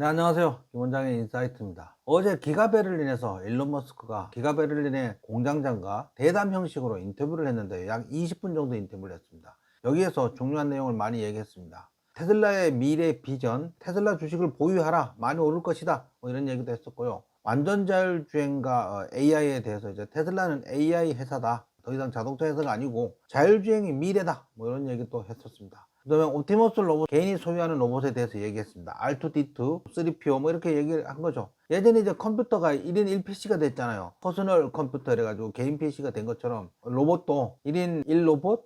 안녕하세요. 김원장의 인사이트입니다. 어제 기가베를린에서 일론머스크가 기가베를린의 공장장과 대담 형식으로 인터뷰를 했는데 약 20분 정도 인터뷰를 했습니다. 여기에서 중요한 내용을 많이 얘기했습니다. 테슬라의 미래 비전, 테슬라 주식을 보유하라, 많이 오를 것이다, 이런 얘기도 했었고요. 완전 자율주행과 AI에 대해서 이제 테슬라는 AI 회사다, 더 이상 자동차 회사가 아니고 자율주행이 미래다, 이런 얘기도 했었습니다. 그 다음에 옵티머스 로봇, 개인이 소유하는 로봇에 대해서 얘기했습니다. R2D2, 3PO 이렇게 얘기를 한 거죠. 예전에 이제 컴퓨터가 1인 1PC가 됐잖아요. 퍼스널 컴퓨터 이래가지고 개인 PC가 된 것처럼 로봇도 1인 1로봇?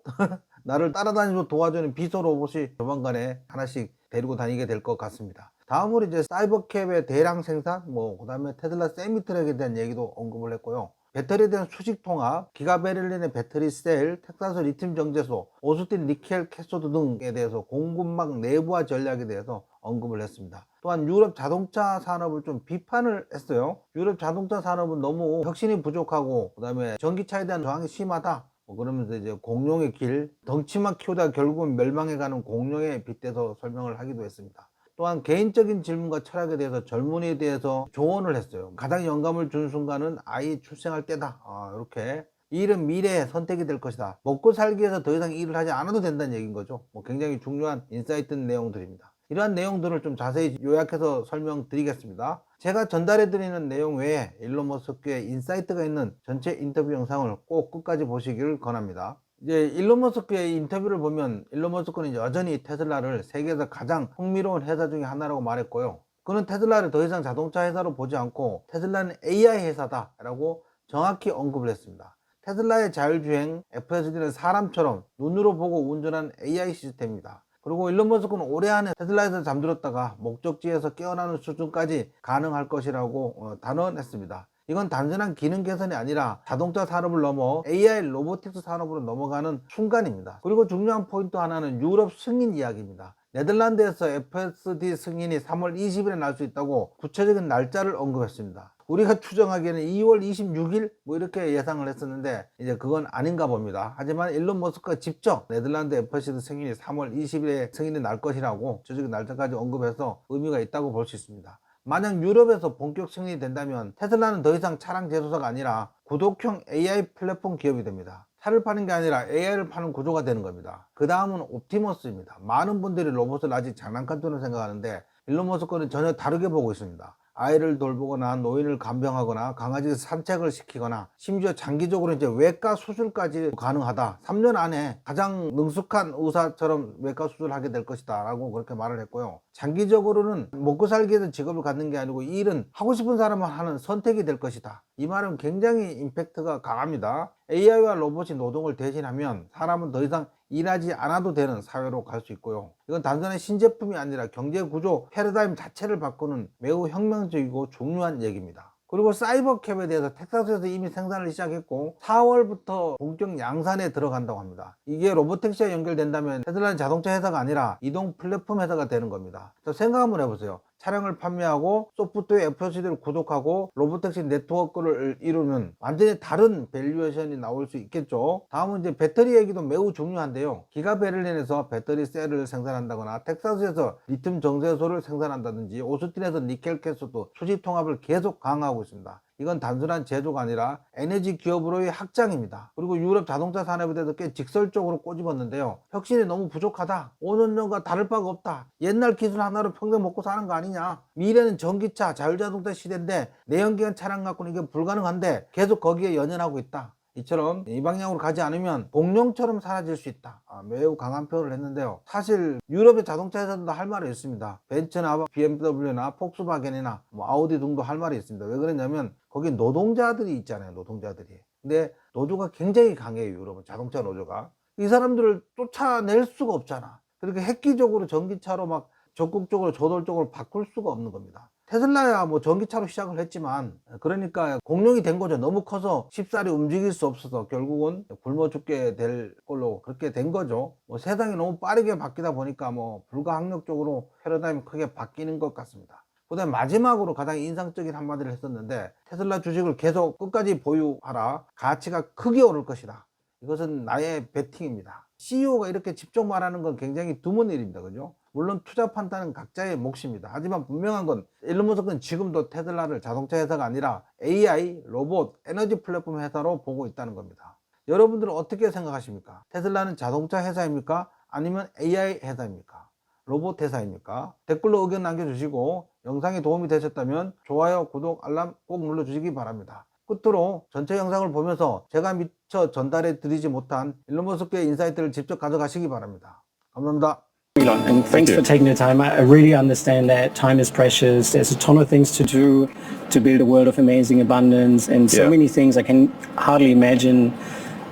나를 따라다니면서 도와주는 비서 로봇이 조만간에 하나씩 데리고 다니게 될 것 같습니다. 다음으로 이제 사이버캡의 대량 생산, 그 다음에 테슬라 세미트랙에 대한 얘기도 언급을 했고요. 배터리에 대한 수직 통합, 기가베를린의 배터리 셀, 텍사스 리튬 정제소, 오스틴 니켈 캐소드 등에 대해서 공급망 내부화 전략에 대해서 언급을 했습니다. 또한 유럽 자동차 산업을 좀 비판을 했어요. 유럽 자동차 산업은 너무 혁신이 부족하고 그 다음에 전기차에 대한 저항이 심하다, 그러면서 이제 공룡의 길, 덩치만 키우다 결국은 멸망해가는 공룡에 빗대서 설명을 하기도 했습니다. 또한 개인적인 질문과 철학에 대해서 젊은이에 대해서 조언을 했어요. 가장 영감을 준 순간은 아이 출생할 때다, 이렇게. 이 일은 미래의 선택이 될 것이다. 먹고 살기 위해서 더 이상 일을 하지 않아도 된다는 얘기인 거죠. 굉장히 중요한 인사이트 내용들입니다. 이러한 내용들을 좀 자세히 요약해서 설명드리겠습니다. 제가 전달해 드리는 내용 외에 일론머스크의 인사이트가 있는 전체 인터뷰 영상을 꼭 끝까지 보시기를 권합니다. 이제 일론머스크의 인터뷰를 보면 일론머스크는 여전히 테슬라를 세계에서 가장 흥미로운 회사 중에 하나라고 말했고요. 그는 테슬라를 더 이상 자동차 회사로 보지 않고 테슬라는 AI 회사다 라고 정확히 언급을 했습니다. 테슬라의 자율주행 FSD는 사람처럼 눈으로 보고 운전하는 AI 시스템입니다. 그리고 일론머스크는 올해 안에 테슬라에서 잠들었다가 목적지에서 깨어나는 수준까지 가능할 것이라고 단언했습니다. 이건 단순한 기능 개선이 아니라 자동차 산업을 넘어 AI 로보틱스 산업으로 넘어가는 순간입니다. 그리고 중요한 포인트 하나는 유럽 승인 이야기입니다. 네덜란드에서 FSD 승인이 3월 20일에 날 수 있다고 구체적인 날짜를 언급했습니다. 우리가 추정하기에는 2월 26일 이렇게 예상을 했었는데 이제 그건 아닌가 봅니다. 하지만 일론 머스크가 직접 네덜란드 FSD 승인이 3월 20일에 승인이 날 것이라고 구체적인 날짜까지 언급해서 의미가 있다고 볼 수 있습니다. 만약 유럽에서 본격 승인이 된다면 테슬라는 더 이상 차량 제조사가 아니라 구독형 AI 플랫폼 기업이 됩니다. 차를 파는 게 아니라 AI를 파는 구조가 되는 겁니다. 그 다음은 옵티머스입니다. 많은 분들이 로봇을 아직 장난감처럼 생각하는데 일론 머스크는 전혀 다르게 보고 있습니다. 아이를 돌보거나 노인을 간병하거나 강아지 산책을 시키거나 심지어 장기적으로 이제 외과 수술까지 가능하다. 3년 안에 가장 능숙한 의사처럼 외과 수술을 하게 될 것이다 라고 그렇게 말을 했고요. 장기적으로는 먹고 살기 위해서 직업을 갖는 게 아니고 이 일은 하고 싶은 사람만 하는 선택이 될 것이다. 이 말은 굉장히 임팩트가 강합니다. AI와 로봇이 노동을 대신하면 사람은 더 이상 일하지 않아도 되는 사회로 갈 수 있고요. 이건 단순한 신제품이 아니라 경제구조 패러다임 자체를 바꾸는 매우 혁명적이고 중요한 얘기입니다. 그리고 사이버캡에 대해서 텍사스에서 이미 생산을 시작했고 4월부터 본격 양산에 들어간다고 합니다. 이게 로보택시와 연결된다면 테슬라는 자동차 회사가 아니라 이동 플랫폼 회사가 되는 겁니다. 생각 한번 해보세요. 차량을 판매하고 소프트웨어 FSD를 구독하고 로보택시 네트워크를 이루는 완전히 다른 밸류에이션이 나올 수 있겠죠. 다음은 이제 배터리 얘기도 매우 중요한데요. 기가베를린에서 배터리 셀을 생산한다거나 텍사스에서 리튬 정제소를 생산한다든지 오스틴에서 니켈 캐소드 수직 통합을 계속 강화하고 있습니다. 이건 단순한 제조가 아니라 에너지 기업으로의 확장입니다. 그리고 유럽 자동차 산업에 대해서 꽤 직설적으로 꼬집었는데요. 혁신이 너무 부족하다. 5년 전과 다를 바가 없다. 옛날 기술 하나로 평생 먹고 사는 거 아니냐. 미래는 전기차, 자율자동차 시대인데 내연기관 차량 갖고는 이게 불가능한데 계속 거기에 연연하고 있다. 이처럼 이 방향으로 가지 않으면 공룡처럼 사라질 수 있다. 매우 강한 표현을 했는데요. 사실 유럽의 자동차 회사들도 할 말이 있습니다. 벤츠나 BMW나 폭스바겐이나 아우디 등도 할 말이 있습니다. 왜 그러냐면 거기 노동자들이 있잖아요. 노동자들이. 근데 노조가 굉장히 강해요. 유럽은 자동차 노조가. 이 사람들을 쫓아낼 수가 없잖아. 그렇게 획기적으로 전기차로 막 적극적으로 저돌적으로 바꿀 수가 없는 겁니다. 테슬라야 전기차로 시작을 했지만 그러니까 공룡이 된 거죠. 너무 커서 쉽사리 움직일 수 없어서 결국은 굶어 죽게 될 걸로 그렇게 된 거죠. 세상이 너무 빠르게 바뀌다 보니까 불가항력적으로 패러다임이 크게 바뀌는 것 같습니다. 그 다음에 마지막으로 가장 인상적인 한마디를 했었는데 테슬라 주식을 계속 끝까지 보유하라. 가치가 크게 오를 것이다. 이것은 나의 베팅입니다. CEO가 이렇게 직접 말하는 건 굉장히 드문 일입니다. 그죠? 물론 투자 판단은 각자의 몫입니다. 하지만 분명한 건 일론 머스크는 지금도 테슬라를 자동차 회사가 아니라 AI, 로봇, 에너지 플랫폼 회사로 보고 있다는 겁니다. 여러분들은 어떻게 생각하십니까? 테슬라는 자동차 회사입니까? 아니면 AI 회사입니까? 로봇 회사입니까? 댓글로 의견 남겨주시고 영상이 도움이 되셨다면 좋아요, 구독, 알람 꼭 눌러주시기 바랍니다. 끝으로 전체 영상을 보면서 제가 미처 전달해 드리지 못한 일론 머스크의 인사이트를 직접 가져가시기 바랍니다. 감사합니다. And thanks for taking the time. I really understand that time is precious. There's a ton of things to do to build a world of amazing abundance and so many things. I can hardly imagine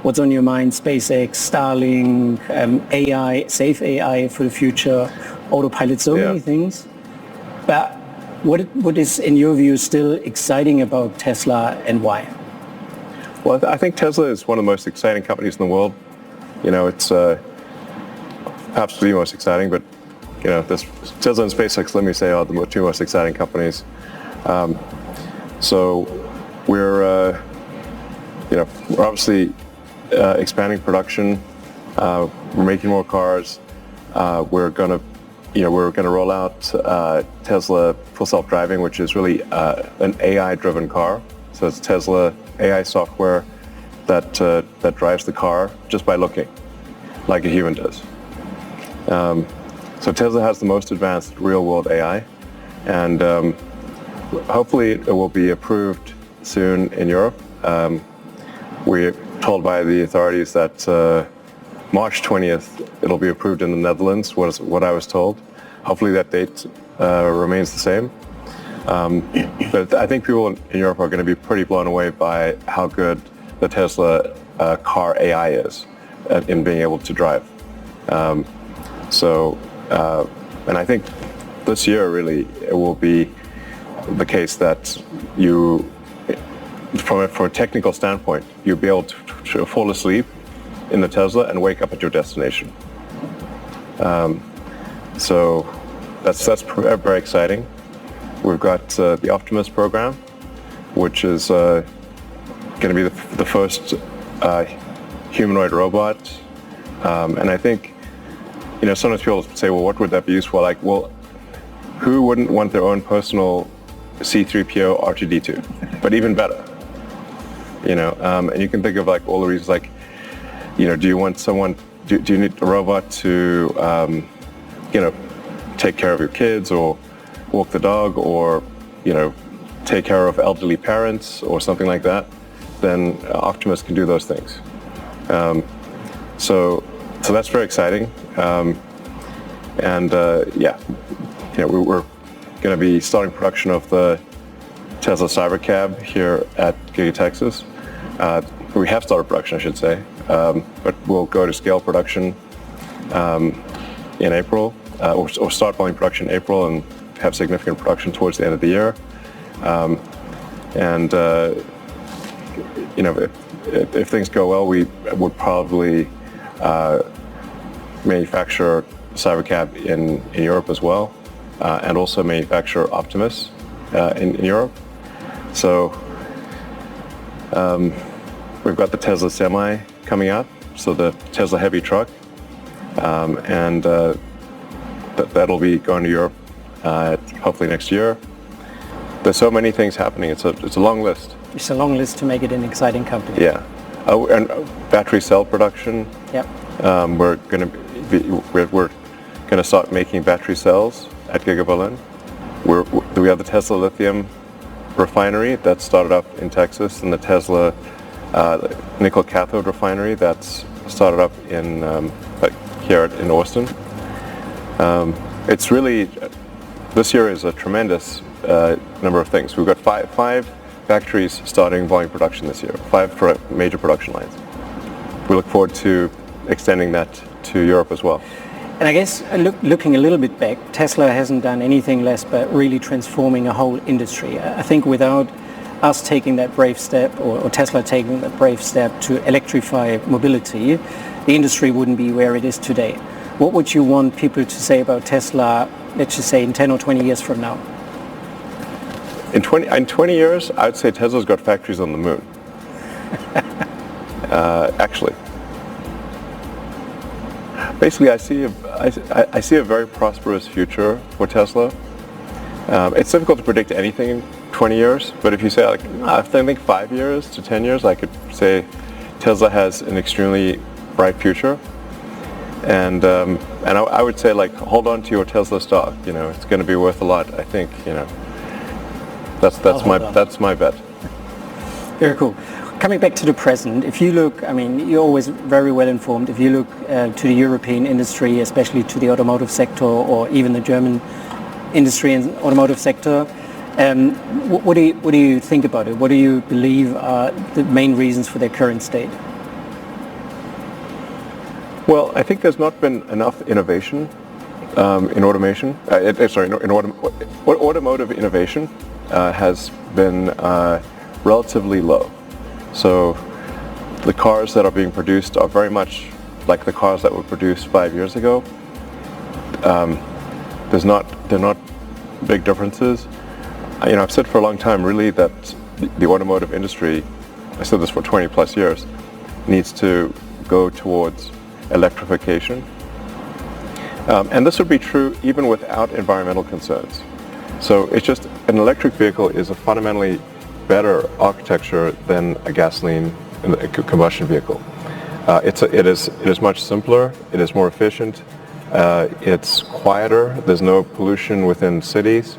what's on your mind. SpaceX, Starlink, AI, safe AI for the future, autopilot, so many things. But what is, in your view, still exciting about Tesla and why? Well, I think Tesla is one of the most exciting companies in the world. You know, it's perhaps the most exciting, but you know, Tesla and SpaceX, let me say, are the two most exciting companies. So we're obviously expanding production. We're making more cars. We're gonna roll out Tesla Full Self-Driving, which is really an AI-driven car. So it's Tesla AI software that drives the car just by looking, like a human does. So Tesla has the most advanced real-world AI, and hopefully it will be approved soon in Europe. We're told by the authorities that March 20th it'll be approved in the Netherlands, was what I was told. Hopefully that date remains the same. But I think people in Europe are going to be pretty blown away by how good the Tesla car AI is in being able to drive. And I think this year really it will be the case that from a technical standpoint, you'll be able to fall asleep in the Tesla and wake up at your destination. So that's very exciting. We've got the Optimus program, which is going to be the first humanoid robot, and I think, you know, sometimes people say, well, what would that be used for? Like, well, who wouldn't want their own personal C-3PO R2-D2? But even better, you know, and you can think of like all the reasons, like, you know, do you need a robot to, you know, take care of your kids or walk the dog or, you know, take care of elderly parents or something like that? Then Optimus can do those things. So that's very exciting. Yeah, you know, we're going to be starting production of the Tesla Cybercab here at Giga Texas. We have started production, I should say, but we'll go to scale production in April, or start volume production in April and have significant production towards the end of the year. You know, if things go well, we would probably manufacture Cybercab in Europe as well, and also manufacture Optimus in Europe. So we've got the Tesla Semi coming out, so the Tesla heavy truck, and that'll be going to Europe hopefully next year. There's so many things happening. It's a long list. It's a long list to make it an exciting company. Yeah, and battery cell production. Yep. We're going to start making battery cells at Giga Berlin. We have the Tesla lithium refinery that started up in Texas, and the Tesla nickel cathode refinery that's started up in here in Austin. It's really, this year is a tremendous number of things. We've got five factories starting volume production this year, 5 major production lines. We look forward to extending that to Europe as well. And I guess looking a little bit back, Tesla hasn't done anything less but really transforming a whole industry. I think without us taking that brave step, or Tesla taking that brave step to electrify mobility, the industry wouldn't be where it is today. What would you want people to say about Tesla, let's just say in 10 or 20 years from now? In 20 years, I'd say Tesla's got factories on the moon. Actually. basically, I see a very prosperous future for Tesla. It's difficult to predict anything in 20 years, but if you say, like, I think 5 years to 10 years, I could say Tesla has an extremely bright future. And I would say, like, hold on to your Tesla stock. You know, it's going to be worth a lot. I think, you know, that's my bet. Very cool. Coming back to the present, if you look, I mean, you're always very well informed. If you look to the European industry, especially to the automotive sector, or even the German industry and automotive sector, what do you think about it? What do you believe are the main reasons for their current state? Well, I think there's not been enough innovation in automation. Automotive innovation has been relatively low. So the cars that are being produced are very much like the cars that were produced 5 years ago. They're not big differences. You know, I've said for a long time, really, that the automotive industry, I said this for 20 plus years, needs to go towards electrification. And this would be true even without environmental concerns. So it's just, an electric vehicle is a fundamentally better architecture than a gasoline combustion vehicle. It is much simpler, it is more efficient, it's quieter, there's no pollution within cities.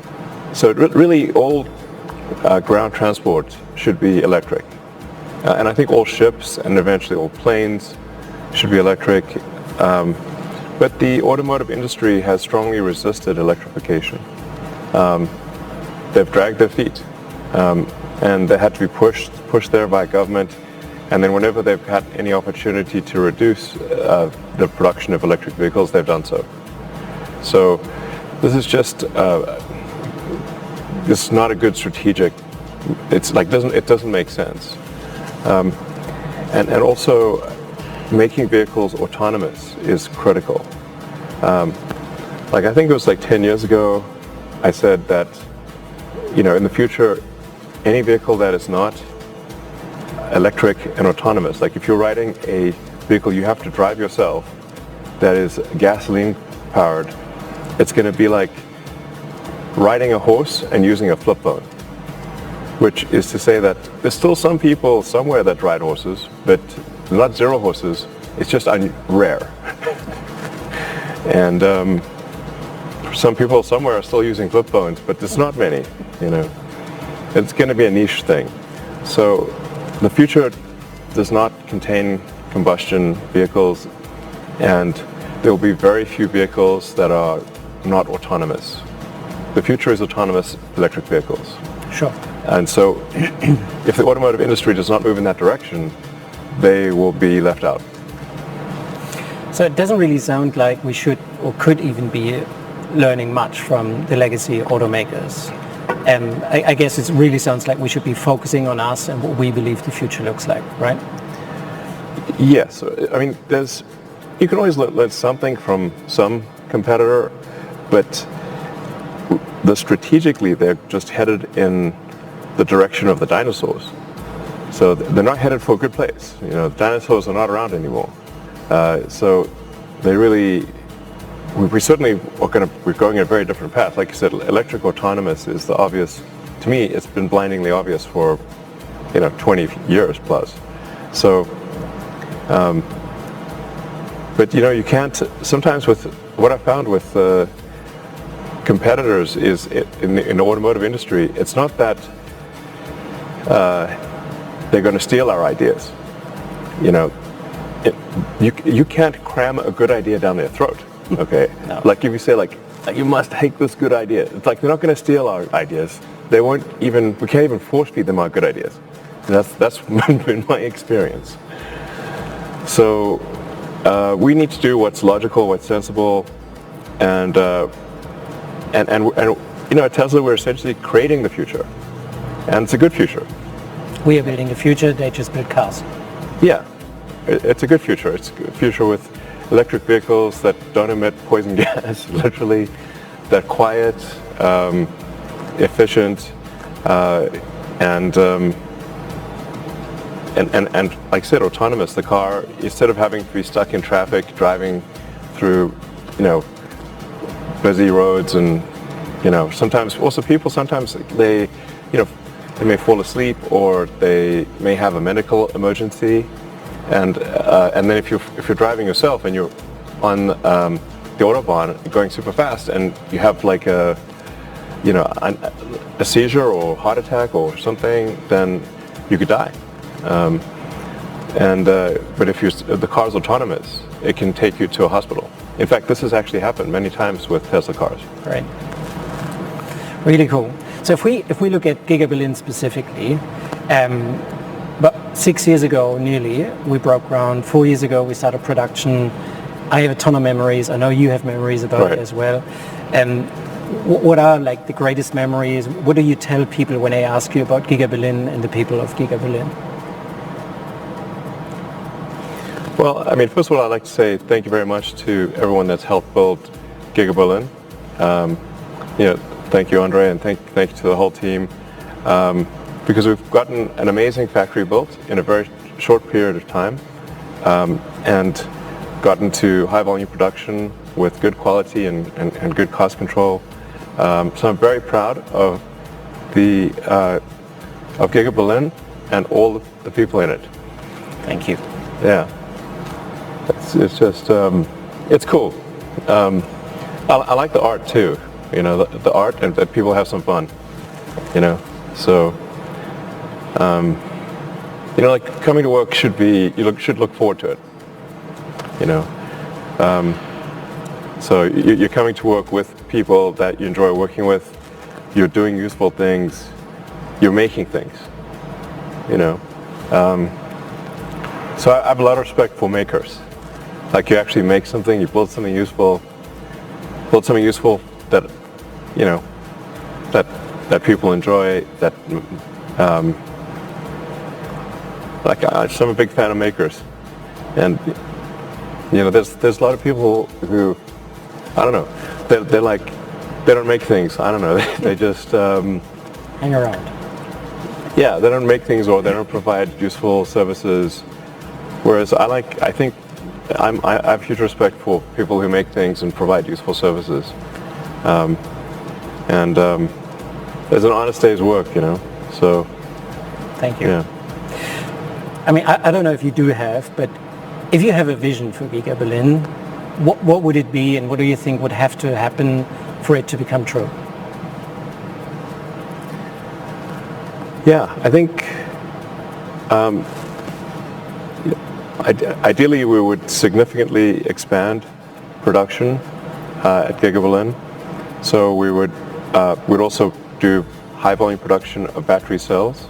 So really all ground transport should be electric. And I think all ships and eventually all planes should be electric. But the automotive industry has strongly resisted electrification. They've dragged their feet. And they had to be pushed there by government, and then whenever they've had any opportunity to reduce the production of electric vehicles, they've done so. So this is just it's not a good strategic. It's like it doesn't make sense, and also making vehicles autonomous is critical. Like I think it was like 10 years ago, I said that, you know, in the future, any vehicle that is not electric and autonomous, like if you're riding a vehicle you have to drive yourself that is gasoline powered, it's going to be like riding a horse and using a flip phone, which is to say that there's still some people somewhere that ride horses, but not zero horses, it's just rare. And some people somewhere are still using flip phones, but there's not many, you know. It's going to be a niche thing. So the future does not contain combustion vehicles, and there will be very few vehicles that are not autonomous. The future is autonomous electric vehicles. Sure. And so if the automotive industry does not move in that direction, they will be left out. So it doesn't really sound like we should or could even be learning much from the legacy automakers. I guess it really sounds like we should be focusing on us and what we believe the future looks like, right? Yes. I mean, you can always learn something from some competitor, but strategically they're just headed in the direction of the dinosaurs. So they're not headed for a good place. You know, the dinosaurs are not around anymore. So they really, we certainly we're going in a very different path. Like you said, electric autonomous is the obvious. To me, it's been blindingly obvious for, 20 years plus. So, but you can't. Sometimes with what I found with competitors is in the automotive industry, it's not that they're going to steal our ideas. You can't cram a good idea down their throat. Okay, no. Like if you say you must take this good idea, it's like they're not going to steal our ideas. They won't even. We can't even force feed them our good ideas. That's been my experience. So we need to do what's logical, what's sensible, and at Tesla we're essentially creating the future, and it's a good future. We are building the future. They just build cars. Yeah, it's a good future. It's a good future with electric vehicles that don't emit poison gas, literally, that quiet, efficient, and like I said, autonomous. The car, instead of having to be stuck in traffic, driving through, busy roads, and sometimes also people sometimes they may fall asleep, or they may have a medical emergency, and then if you're driving yourself and you're on the autobahn going super fast, and you have like a seizure or heart attack or something, then you could die. But if the car's autonomous, it can take you to a hospital. In fact, this has actually happened many times with Tesla cars. Right. Really cool. So if we look at Giga Berlin specifically, about 6 years ago nearly, we broke ground. 4 years ago, we started production. I have a ton of memories. I know you have memories about it as well. What are like the greatest memories? What do you tell people when they ask you about Giga Berlin and the people of Giga Berlin? Well, I mean, first of all, I'd like to say thank you very much to everyone that's helped build Giga Berlin. Thank you, Andre, and thank you to the whole team, because we've gotten an amazing factory built in a very short period of time, and gotten to high volume production with good quality and good cost control. So I'm very proud of of Giga Berlin and all the people in it. Thank you. Yeah, it's just it's cool. I like the art too. The art, and that people have some fun. So like coming to work should look forward to it. So you're coming to work with people that you enjoy working with. You're doing useful things. You're making things. So I have a lot of respect for makers. Like, you actually make something, you build something useful that that people enjoy. That I'm a big fan of makers, and there's a lot of people who, I don't know, they don't make things. I don't know. They just hang around. Yeah, they don't make things, or they don't provide useful services. Whereas I have huge respect for people who make things and provide useful services. There's an honest day's work, So. Thank you. Yeah. I mean, I don't know if you do have, but if you have a vision for Giga Berlin, what would it be, and what do you think would have to happen for it to become true? Yeah, I think ideally we would significantly expand production at Giga Berlin. So we'd also do high volume production of battery cells,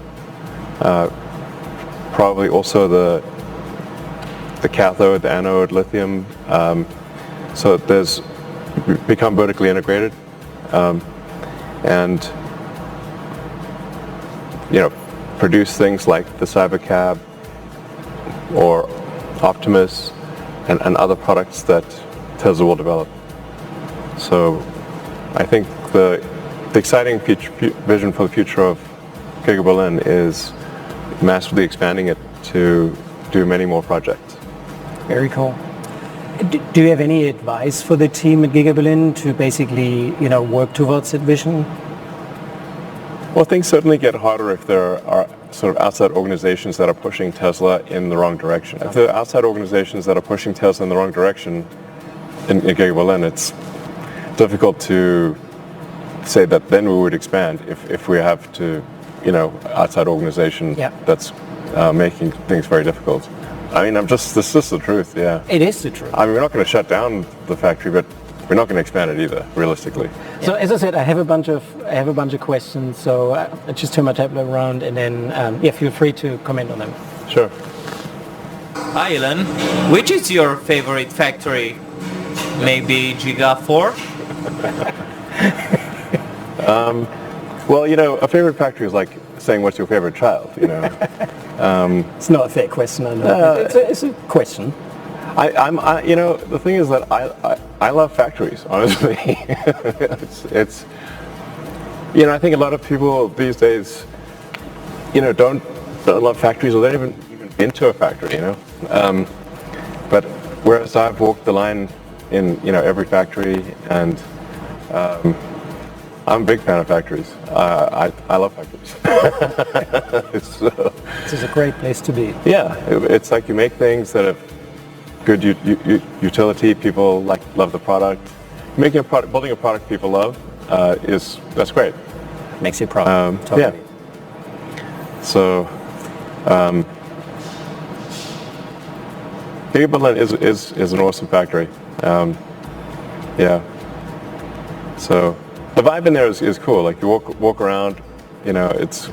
probably also the cathode, the anode, lithium. So become vertically integrated, and produce things like the Cybercab or Optimus and other products that Tesla will develop. So I think the exciting vision for the future of Giga Berlin is massively expanding it to do many more projects. Very cool. Do you have any advice for the team at Giga Berlin to basically, work towards that vision? Well, things certainly get harder if there are sort of outside organizations that are pushing Tesla in the wrong direction. If there are outside organizations that are pushing Tesla in the wrong direction in Giga Berlin, it's difficult to say that then we would expand if we have to, outside organization that's making things very difficult. I mean, this is the truth, yeah. It is the truth. I mean, we're not going to shut down the factory, but we're not going to expand it either, realistically. So as I said, I have a bunch of questions, so I just turn my tablet around, and then feel free to comment on them. Sure. Hi, Elon. Which is your favorite factory? Maybe Giga 4? Well, a favorite factory is like saying what's your favorite child, It's not a fair question, I know. It's a question. The thing is that I love factories, honestly. it's I think a lot of people these days, don't love factories, or they're even into a factory, But whereas I've walked the line, in every factory, and I'm a big fan of factories. I love factories. This is a great place to be. Yeah, it's like you make things that have good utility. People love the product. Making a product, building a product people love, that's great. Makes you proud. Totally. Yeah. So, Giga Berlin is an awesome factory. Yeah. So the vibe in there is cool. Like you walk around, it's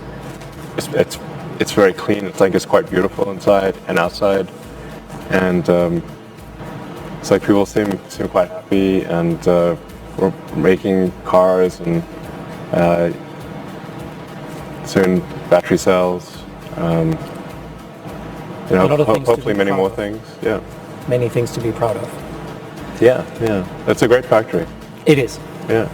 very clean. It's quite beautiful inside and outside, and it's like people seem quite happy, and we're making cars and soon battery cells. Hopefully many more things. Yeah. Many things to be proud of. Yeah. It's a great factory. It is. Yeah.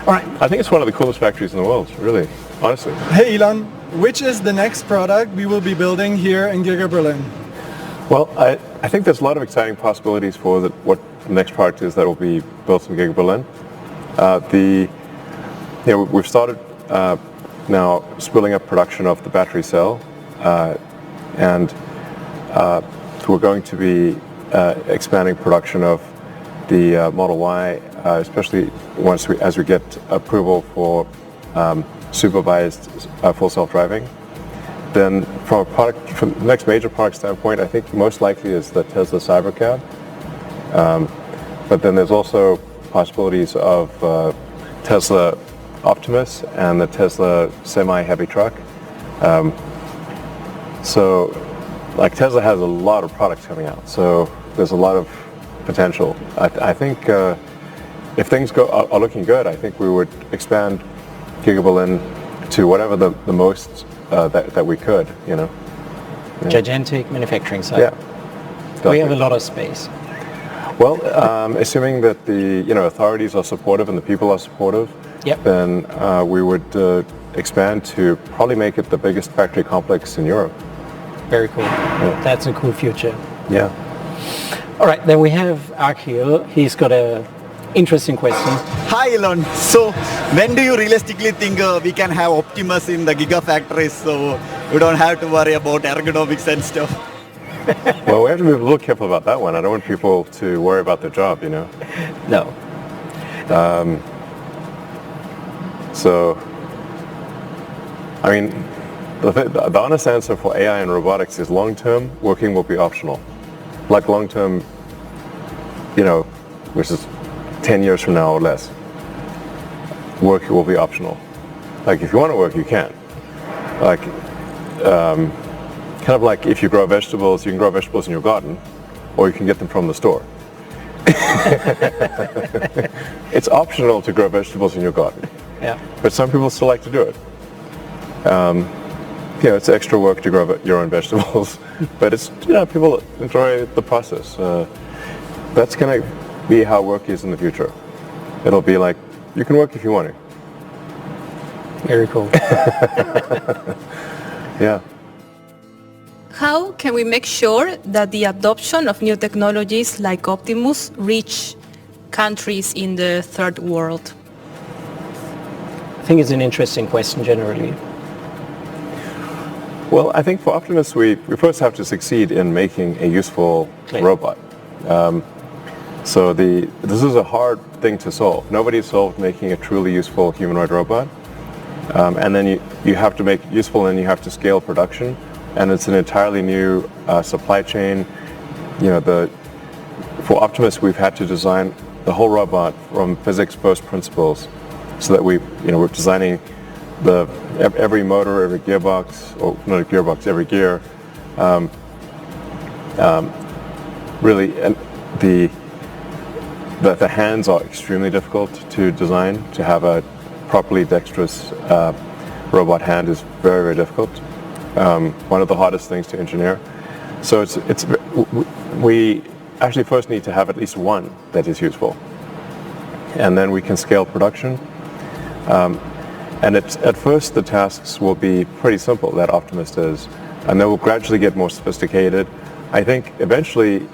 All right. I think it's one of the coolest factories in the world, really, honestly. Hey Elon, which is the next product we will be building here in Giga Berlin? Well, I think there's a lot of exciting possibilities for what the next product is that will be built in Giga Berlin. We've started now scaling up production of the battery cell, and we're going to be expanding production of the Model Y, especially as we get approval for supervised full self-driving. Then from the next major product standpoint, I think most likely is the Tesla Cybercab. But then there's also possibilities of Tesla Optimus and the Tesla semi-heavy truck. So Tesla has a lot of products coming out, so there's a lot of potential. I think if things are looking good, I think we would expand Giga Berlin to whatever the most that we could, Yeah. Gigantic manufacturing site. Yeah. We have a lot of space. Well, assuming that the authorities are supportive and the people are supportive, Yep. then we would expand to probably make it the biggest factory complex in Europe. Very cool. That's a cool future. Yeah. All right, then we have Akhil. He's got a interesting question. Hi Elon. So when do you realistically think we can have Optimus in the Gigafactories so we don't have to worry about ergonomics and stuff? Well, we have to be a little careful about that one. I don't want people to worry about their job, No. So, I mean, the honest answer for AI and robotics is long-term, working will be optional. Like long-term, which is 10 years from now or less, work will be optional. Like if you want to work, you can. Like, kind of like if you grow vegetables, you can grow vegetables in your garden, or you can get them from the store. It's optional to grow vegetables in your garden. Yeah. But some people still like to do it. It's extra work to grow your own vegetables, but it's people enjoy the process. That's gonna be how work is in the future. It'll be like you can work if you want to. Very cool. Yeah. How can we make sure that the adoption of new technologies like Optimus reach countries in the third world? I think it's an interesting question generally. Well, I think for Optimus, we first have to succeed in making a useful robot. So this is a hard thing to solve. Nobody solved making a truly useful humanoid robot. And then you have to make it useful, and you have to scale production. And it's an entirely new supply chain. For Optimus, we've had to design the whole robot from physics first principles, so that we're designing every motor, every gearbox, or not a gearbox, every gear. Really, and the hands are extremely difficult to design. To have a properly dexterous robot hand is very, very difficult. One of the hardest things to engineer. So we actually first need to have at least one that is useful, and then we can scale production. And at first the tasks will be pretty simple, that Optimus does, and they will gradually get more sophisticated. I think eventually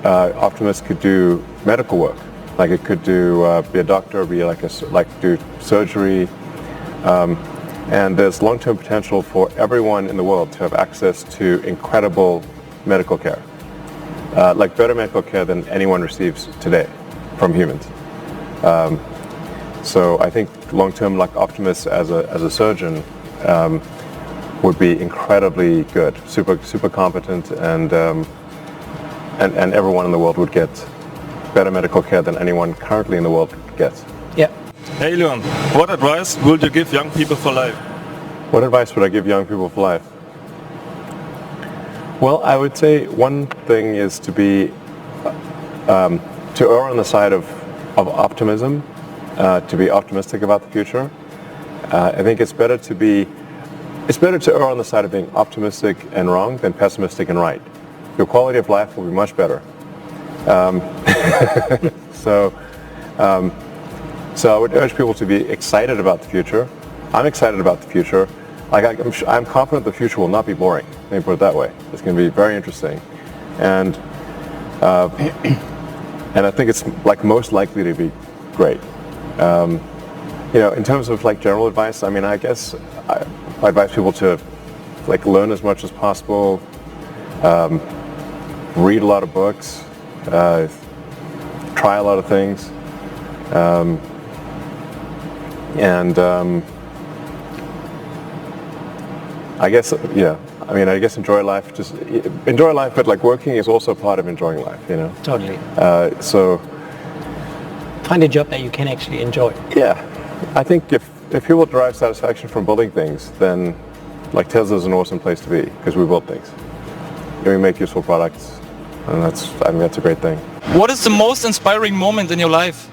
Optimus could do medical work. Like it could do be a doctor, be like do surgery, and there's long-term potential for everyone in the world to have access to incredible medical care, like better medical care than anyone receives today from humans. So I think long-term, like Optimus as a surgeon, would be incredibly good, super competent, and everyone in the world would get better medical care than anyone currently in the world gets. Yeah. Hey Leon, what advice would you give young people for life? What advice would I give young people for life? Well, I would say one thing is to be to err on the side of optimism, to be optimistic about the future. I think it's better to err on the side of being optimistic and wrong than pessimistic and right. Your quality of life will be much better. So I would urge people to be excited about the future. I'm excited about the future. I'm confident the future will not be boring. Let me put it that way. It's going to be very interesting, and I think it's like most likely to be great. In terms of like general advice, I mean, I guess I advise people to like learn as much as possible, read a lot of books, try a lot of things, I guess, yeah. I mean, I guess enjoy life. Just enjoy life, but like working is also part of enjoying life. Totally. So Find a job that you can actually enjoy. yeah, I think if people derive satisfaction from building things, then like Tesla's an awesome place to be because we build things. We make useful products, and I think that's a great thing. What is the most inspiring moment in your life?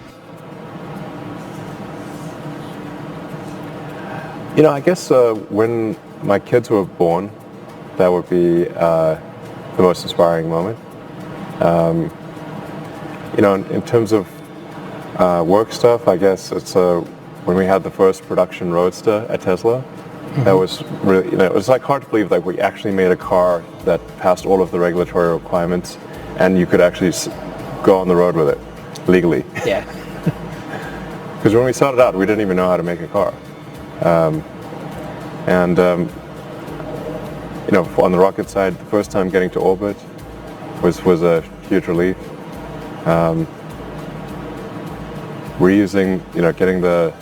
I guess when my kids were born, that would be the most inspiring moment. In terms of work stuff, I guess it's when we had the first production Roadster at Tesla. That was really, it was like hard to believe that we actually made a car that passed all of the regulatory requirements, and you could actually go on the road with it legally. Yeah. Because when we started out, we didn't even know how to make a car. On the rocket side, the first time getting to orbit was a huge relief. Reusing, getting the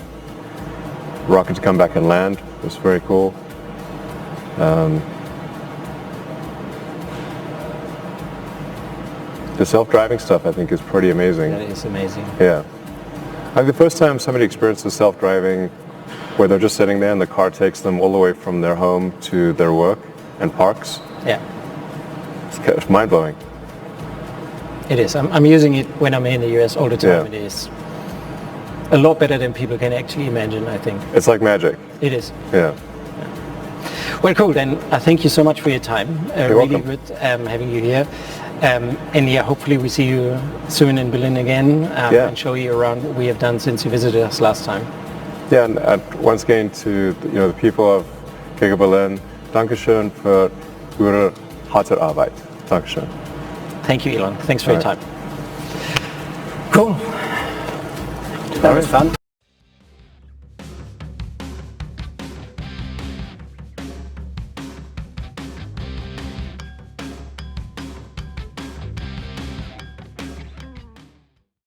rocket to come back and land was very cool. The self-driving stuff, I think, is pretty amazing. That is amazing. Yeah. I think the first time somebody experiences self-driving, where they're just sitting there and the car takes them all the way from their home to their work and parks, Yeah, it's mind-blowing. it is. I'm using it when I'm in the US all the time. Yeah. It is a lot better than people can actually imagine, I think. It's like magic. It is. Yeah. Well, cool. Then thank you so much for your time. You're really welcome. good having you here. And yeah, hopefully we see you soon in Berlin again Yeah. and show you around what we have done since you visited us last time. Yeah, and once again to the people of Giga Berlin, Dankeschön für Ihre harte Arbeit. Dankeschön. Thank you, Elon. Thanks for your All time. Cool. That was fun.